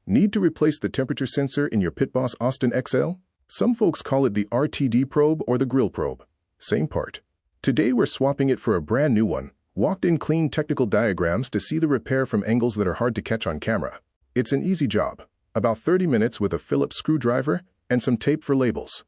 Need to replace the temperature sensor in your Pitboss Austin XL? Some folks call it the RTD probe or the grill probe. Same part. Today we're swapping it for a brand new one. Walked in clean technical diagrams to see the repair from angles that are hard to catch on camera. It's an easy job. About 30 minutes with a Phillips screwdriver and some tape for labels.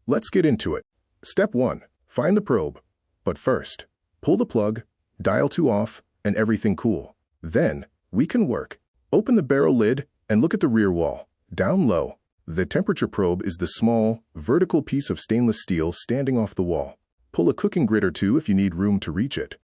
Let's get into it. Step 1. Find the probe. But first, pull the plug, dial 2 off, and everything cool. Then, we can work. Open the barrel lid and look at the rear wall. Down low, the temperature probe is the small, vertical piece of stainless steel standing off the wall. Pull a cooking grit or two if you need room to reach it.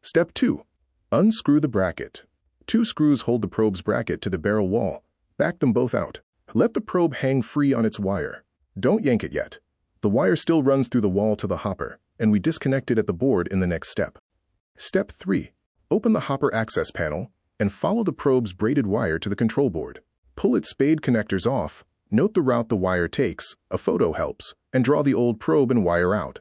Step 2. Unscrew the bracket. 2 screws hold the probe's bracket to the barrel wall. Back them both out. Let the probe hang free on its wire. Don't yank it yet. The wire still runs through the wall to the hopper, and we disconnect it at the board in the next step. Step 3. Open the hopper access panel and follow the probe's braided wire to the control board. Pull its spade connectors off, note the route the wire takes, a photo helps, and draw the old probe and wire out.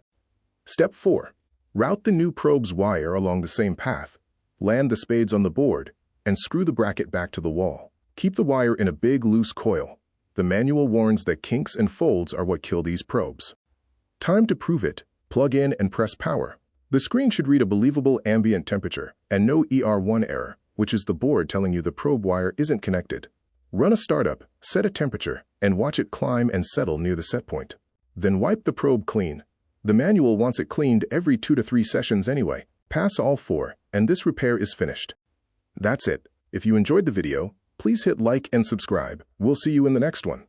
Step 4. Route the new probe's wire along the same path, land the spades on the board, and screw the bracket back to the wall. Keep the wire in a big, loose coil. The manual warns that kinks and folds are what kill these probes. Time to prove it. Plug in and press power. The screen should read a believable ambient temperature and no ER1 error, which is the board telling you the probe wire isn't connected. Run a startup, set a temperature, and watch it climb and settle near the set point. Then wipe the probe clean. The manual wants it cleaned every 2 to 3 sessions anyway. Pass all 4, and this repair is finished. That's it. If you enjoyed the video, please hit like and subscribe. We'll see you in the next one.